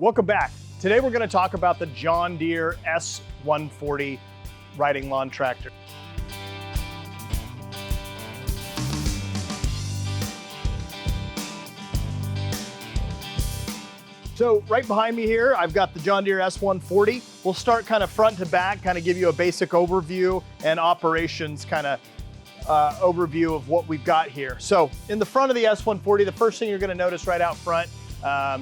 Welcome back. Today we're going to talk about the John Deere S140 riding lawn tractor. So right behind me here, I've got the John Deere S140. We'll start kind of front to back, kind of give you a basic overview and operations kind of overview of what we've got here. So in the front of the S140, the first thing you're going to notice right out front,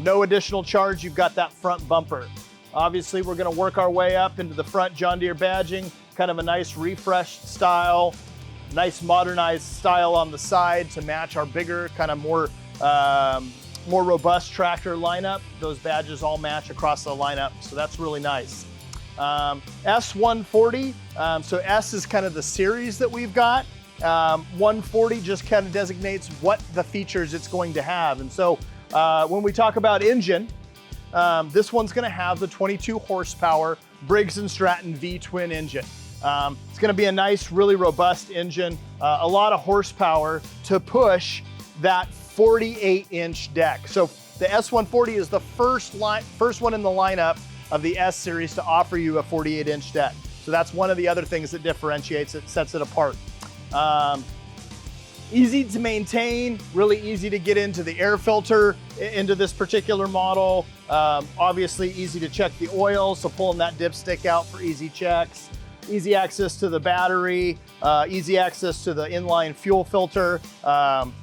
no additional charge, you've got that front bumper. Obviously, we're going to work our way up into the front John Deere badging, kind of a nice refreshed style, nice modernized style on the side to match our bigger, kind of more robust tractor lineup. Those badges all match across the lineup, so that's really nice. S140, so S is kind of the series that we've got. 140 just kind of designates what the features it's going to have. And so when we talk about engine, this one's going to have the 22 horsepower Briggs & Stratton V-twin engine. It's going to be a nice, really robust engine, a lot of horsepower to push that 48-inch deck. So the S140 is the first one in the lineup of the S series to offer you a 48-inch deck. So that's one of the other things that differentiates it, sets it apart. Easy to maintain, really easy to get into the air filter into this particular model. Obviously easy to check the oil, so pulling that dipstick out for easy checks. Easy access to the battery, easy access to the inline fuel filter.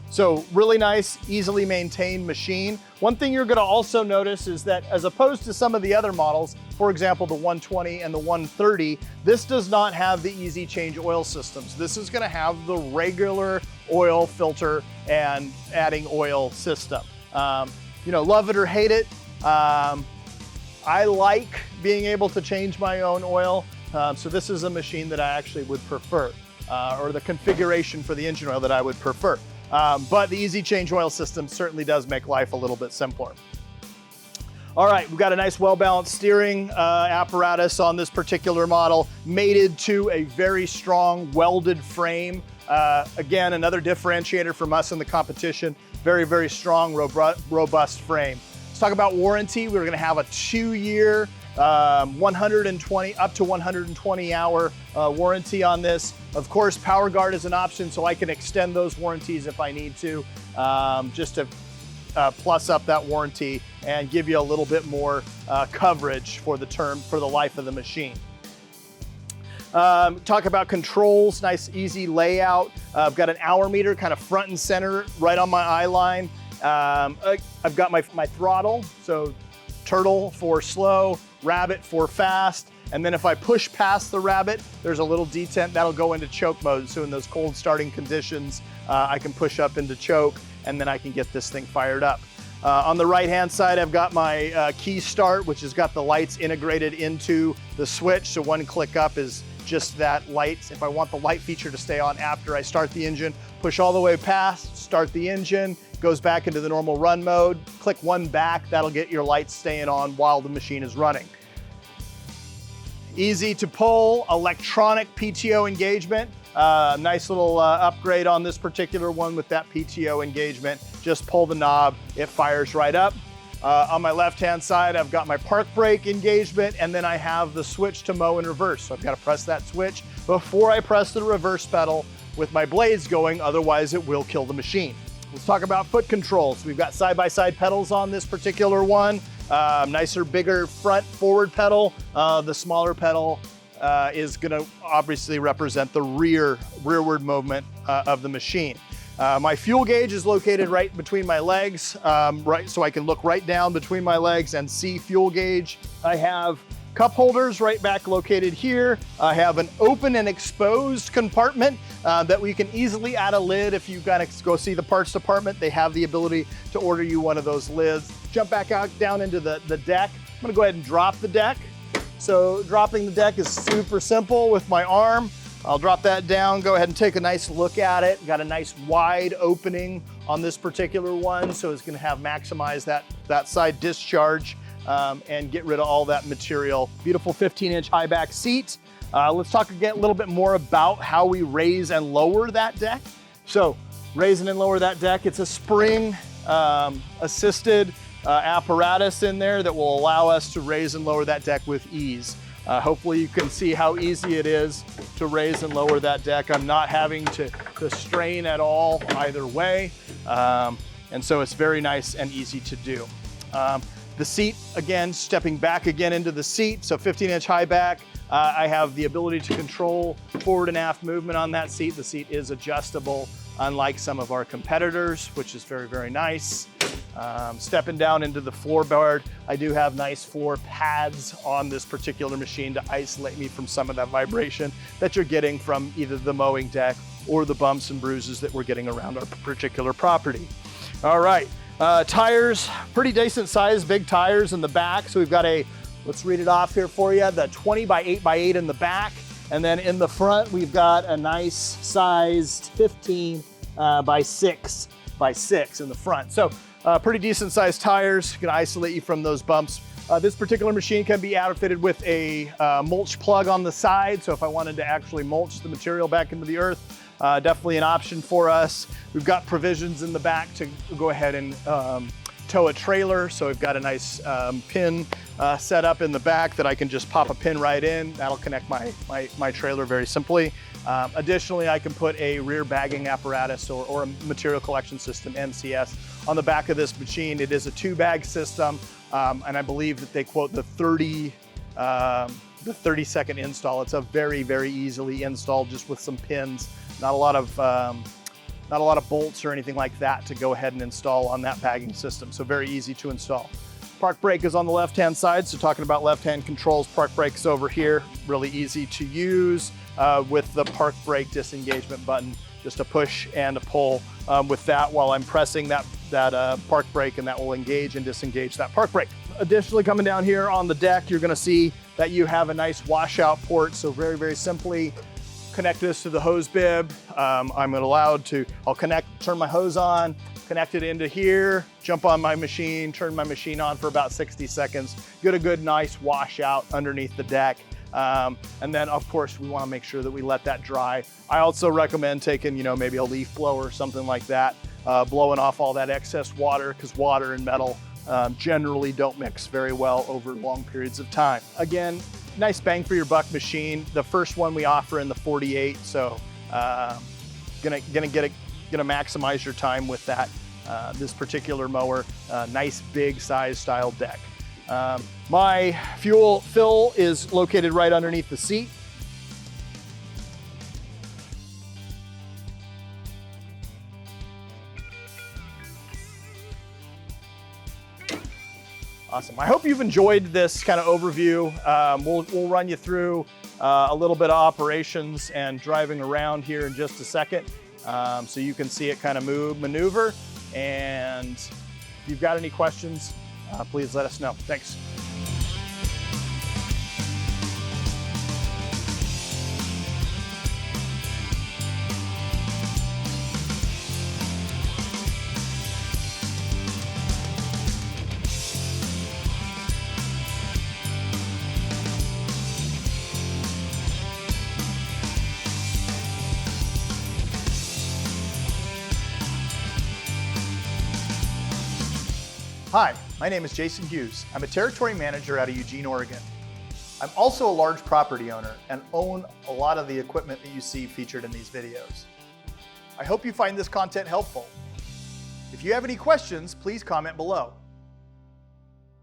So really nice, easily maintained machine. One thing you're gonna also notice is that as opposed to some of the other models, for example, the 120 and the 130, this does not have the easy change oil systems. This is gonna have the regular oil filter and adding oil system. You know, love it or hate it, I like being able to change my own oil. So this is a machine that I actually would prefer, or the configuration for the engine oil that I would prefer. But the easy change oil system certainly does make life a little bit simpler. All right, we've got a nice well-balanced steering apparatus on this particular model, mated to a very strong welded frame. Again, another differentiator from us in the competition, very, very strong, robust frame. Let's talk about warranty. We're gonna have a 2-year, 120 up to 120 hour warranty on this. Of course, PowerGuard is an option, so I can extend those warranties if I need to, just to plus up that warranty and give you a little bit more coverage for the life of the machine. Talk about controls, nice easy layout. I've got an hour meter kind of front and center right on my eye line. I've got my throttle, so turtle for slow, rabbit for fast, and then if I push past the rabbit, there's a little detent that'll go into choke mode. So in those cold starting conditions, I can push up into choke, and then I can get this thing fired up. On the right-hand side, I've got my key start, which has got the lights integrated into the switch. So one click up is just that light. If I want the light feature to stay on after I start the engine, push all the way past, start the engine, goes back into the normal run mode, click one back, that'll get your lights staying on while the machine is running. Easy to pull, electronic PTO engagement. Nice little upgrade on this particular one with that PTO engagement. Just pull the knob, it fires right up. On my left-hand side, I've got my park brake engagement, and then I have the switch to mow in reverse. So I've got to press that switch before I press the reverse pedal with my blades going, otherwise it will kill the machine. Let's talk about foot controls. We've got side-by-side pedals on this particular one. Nicer, bigger front forward pedal. The smaller pedal is gonna obviously represent the rearward movement of the machine. My fuel gauge is located right between my legs, so I can look right down between my legs and see fuel gauge. I have cup holders right back located here. I have an open and exposed compartment that we can easily add a lid. If you've got to go see the parts department, they have the ability to order you one of those lids. Jump back out down into the deck. I'm gonna go ahead and drop the deck. So dropping the deck is super simple with my arm. I'll drop that down, go ahead and take a nice look at it. Got a nice wide opening on this particular one, so it's gonna maximize that side discharge and get rid of all that material. Beautiful 15-inch high back seat. Let's talk again a little bit more about how we raise and lower that deck. So raise and lower that deck, it's a spring assisted apparatus in there that will allow us to raise and lower that deck with ease. Hopefully you can see how easy it is to raise and lower that deck. I'm not having to strain at all either way. And so it's very nice and easy to do. The seat, again, stepping back again into the seat, so 15-inch high back. I have the ability to control forward and aft movement on that seat. The seat is adjustable, unlike some of our competitors, which is very, very nice. Stepping down into the floorboard, I do have nice floor pads on this particular machine to isolate me from some of that vibration that you're getting from either the mowing deck or the bumps and bruises that we're getting around our particular property. All right, tires, pretty decent size, big tires in the back. So we've got let's read it off here for you, the 20 by 8 by 8 in the back. And then in the front, we've got a nice sized 15 by 6 by 6 in the front. So pretty decent sized tires, can isolate you from those bumps. This particular machine can be outfitted with a mulch plug on the side. So if I wanted to actually mulch the material back into the earth, definitely an option for us. We've got provisions in the back to go ahead and tow a trailer. So we've got a nice pin set up in the back that I can just pop a pin right in. That'll connect my trailer very simply. Additionally, I can put a rear bagging apparatus or a material collection system, MCS, on the back of this machine. It is a 2-bag system, and I believe that they quote the 30-second install. It's a very, very easily installed just with some pins. Not a lot of bolts or anything like that to go ahead and install on that bagging system. So very easy to install. Park brake is on the left-hand side. So talking about left-hand controls, park brake's over here. Really easy to use with the park brake disengagement button. Just a push and a pull with that while I'm pressing that park brake, and that will engage and disengage that park brake. Additionally, coming down here on the deck, you're gonna see that you have a nice washout port. So very, very simply, connect this to the hose bib. I'll turn my hose on, connect it into here, jump on my machine, turn my machine on for about 60 seconds, get a good nice washout underneath the deck. And then of course we want to make sure that we let that dry. I also recommend taking, maybe a leaf blower or something like that, blowing off all that excess water, because water and metal generally don't mix very well over long periods of time. Again, nice bang for your buck machine. The first one we offer in the 48, so gonna maximize your time with that. This particular mower, nice big size style deck. My fuel fill is located right underneath the seat. Awesome. I hope you've enjoyed this kind of overview. We'll run you through a little bit of operations and driving around here in just a second, so you can see it kind of maneuver. And if you've got any questions, please let us know. Thanks. Hi, my name is Jason Hughes. I'm a territory manager out of Eugene, Oregon. I'm also a large property owner and own a lot of the equipment that you see featured in these videos. I hope you find this content helpful. If you have any questions, please comment below.